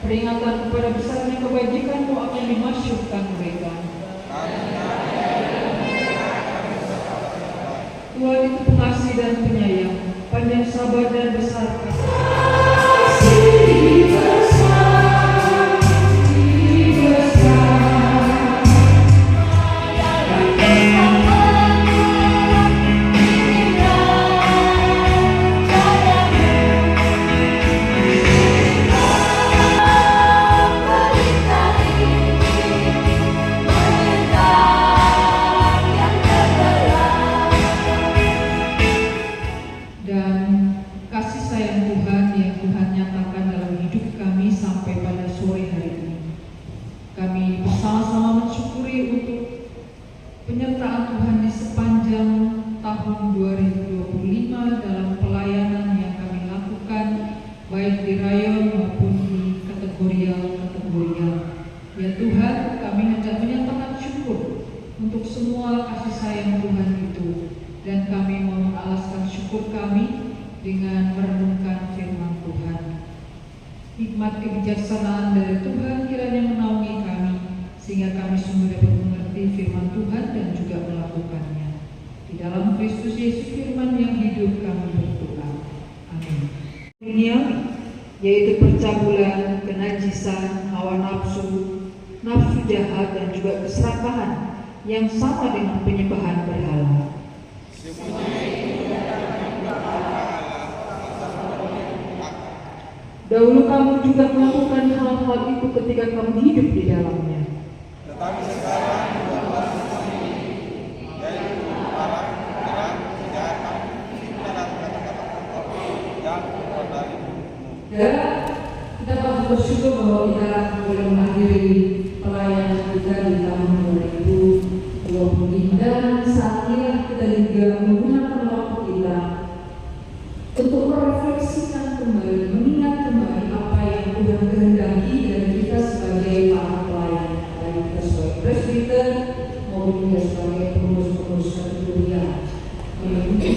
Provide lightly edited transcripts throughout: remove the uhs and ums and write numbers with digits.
peringatan kepada besarnya kebajikan-Mu akan dimasyhurkan mereka. Tuhan itu pengasih dan penyayang, panjang sabar dan besar kasih. Penyertaan Tuhan di sepanjang tahun 2025 dalam pelayanan yang kami lakukan, baik di rayon maupun di kategorial. Ya Tuhan, kami hendak menyatakan syukur untuk semua kasih sayang Tuhan itu, dan kami mau mengalaskan syukur kami dengan merenungkan firman Tuhan. Hikmat kebijaksanaan dari Tuhan kiranya menaungi kami, sehingga kami sungguh dapat mengerti firman Tuhan dan juga melakukannya. Di dalam Kristus Yesus firman yang hidup kami berdoa. Amin. Duniawi, yaitu percabulan, kenajisan, hawa nafsu, nafsu jahat dan juga keserakahan yang sama dengan penyembahan berhala. Dahulu kamu juga melakukan hal-hal itu ketika kamu hidup di dalamnya. Tetapi sekarang buatlah seperti ini, yaitu marah, menyerang, kejahatan, dan kata-kata kotor yang keluar dari mulutmu. Dan kita patut bersyukur bahwa kita boleh mengakhiri pelayanan kita di tahun 2020, dan saatnya kita juga menggunakan waktu kita untuk merefleksikan kembali, mengingat kembali apa yang Tuhan kehendaki dari kita sebagai para pelayan, baik kita sebagai presbiter maupun kita sebagai pengurus-pengurus kategori Yahudi,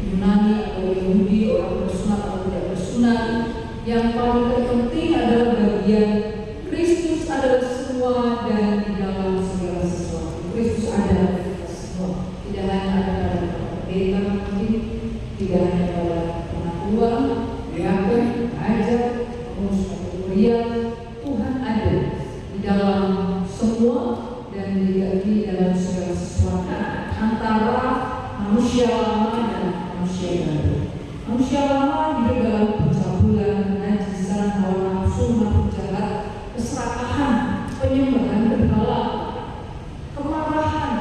Yunani atau Yahudi, orang bersunat atau tidak bersunat. Yang paling terpenting adalah bagian Kristus adalah semua dan di dalam segala sesuatu. Kristus ada di kita semua, tidak hanya ada pada pendeta mungkin, tidak hanya pada pengakuan, diakon, ajar, pengurus kategorial. Tuhan ada di dalam semua dan di dalam segala sesuatu, antara manusia lama dan manusia baru. Manusia lama hidup dalam pencabulan, kenajisan, hawa nafsu, nafsu jahat, keserakahan, penyembahan berhala, kemarahan,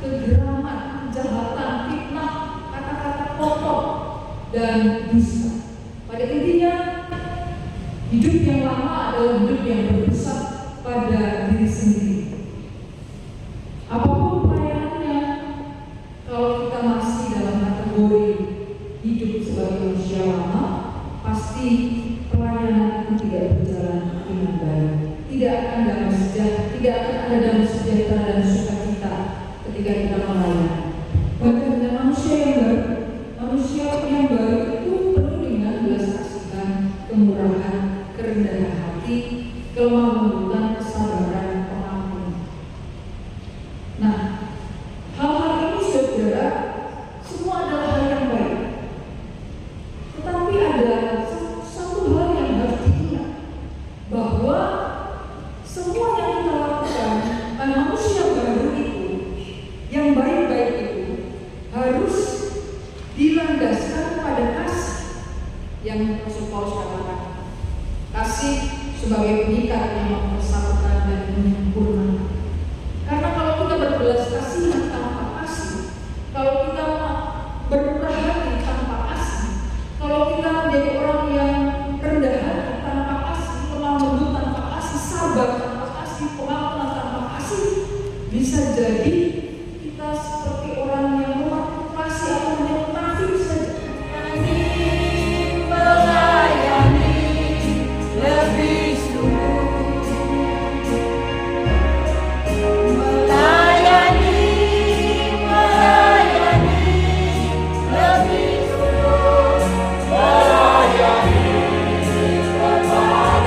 kegeraman, kejahatan, fitnah, kata-kata kotor, dan dusta. Pada intinya, hidup yang lama adalah hidup yang berpusat pada diri sendiri. Apapun pelayanannya, kalau kita masih dalam kategori hidup sebagai manusia lama, pasti pelayanan itu tidak berjalan dengan baik. Tidak akan ada damai sejahtera dan sukacita ketika kita melayani. Bahkan dengan manusia yang baru itu penuh dengan belas kasihan, kemurahan, kerendahan hati, kelemah lembutan, kesabaran, pengampunan. Nah, hal-hal ini saudara, semua adalah hal yang baik. Tetapi ada satu hal yang harus diingat, bahwa semua yang kita lakukan, manusia baru itu, yang baik-baik itu, harus dilandaskan pada kasih yang Rasul Paulus katakan. Kasih sebagai pengikat yang mempersatukan dan menyempurnakan. Karena kalau kita berbelas kasihan tanpa kasih, kalau kita bermurah hati tanpa kasih, kalau kita menjadi orang yang rendah hati tanpa kasih, lemah lembut tanpa kasih, sabar tanpa kasih, pengampunan tanpa kasih, bisa jadi kita seperti orang yang mengaku kasih atau hanya munafik saja. Lebih sungguh melayani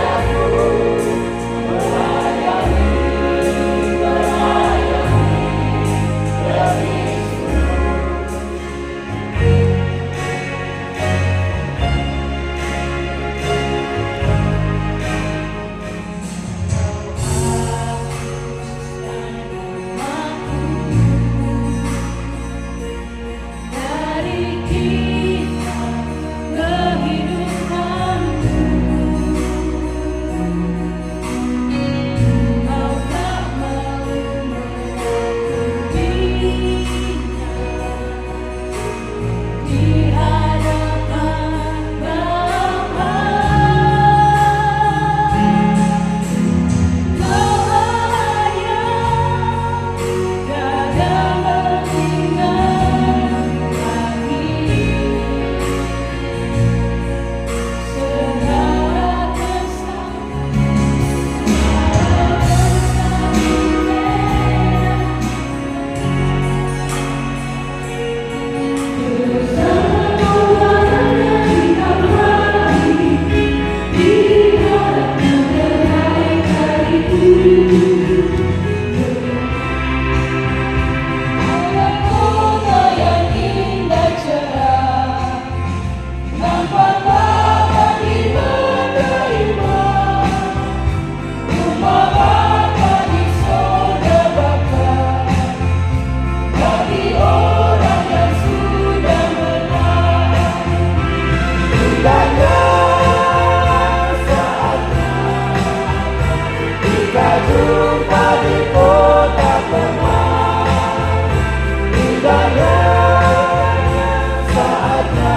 kepada jumpa di kota Kemang. Indahnya saatnya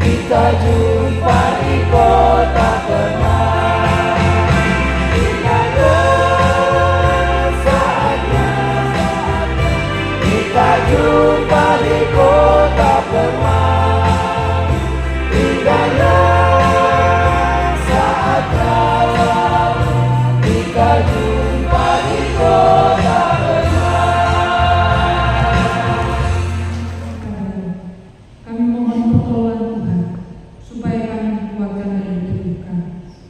kita jumpa di kota Kemang. Indahnya saatnya kita jumpa di kota Kemang. Indahnya saatnya kita jumpa di kota Kemang. Kami mohon pertolongan Tuhan, supaya kami dikuatkan dan diteguhkan,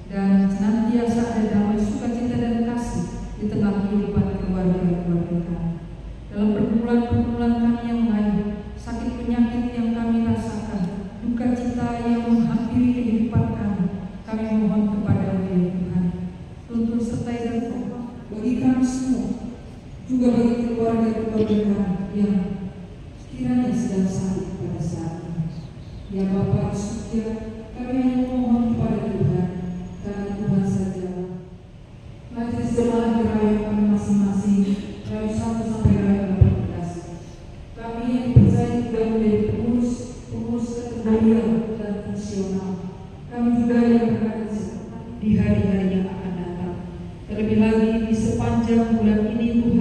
dan senantiasa ada damai, sukacita dan kasih di tengah kehidupan keluarga-keluarga kami. Dalam pergumulan-pergumulan kami yang lain, sakit penyakit yang kami rasakan, duka cita yang menghampiri kehidupan kami mohon kepada-Mu ya Tuhan. Tuntun sertai dan tolong bagi kami semua, juga bagi keluarga-keluarga kami yang kiranya sedang sakit pada saat ini. Ya Bapa Surga, kami hanya mohon kepada Tuhan, karena Tuhan saja majelis jemaat dirayakan masing-masing, rayu 1 sampai rayu 14. Kami yang dipercaya juga menjadi pengurus kategorial dan fungsional. Kami juga yang berada di hari-hari yang akan datang. Terlebih lagi di sepanjang bulan ini Tuhan,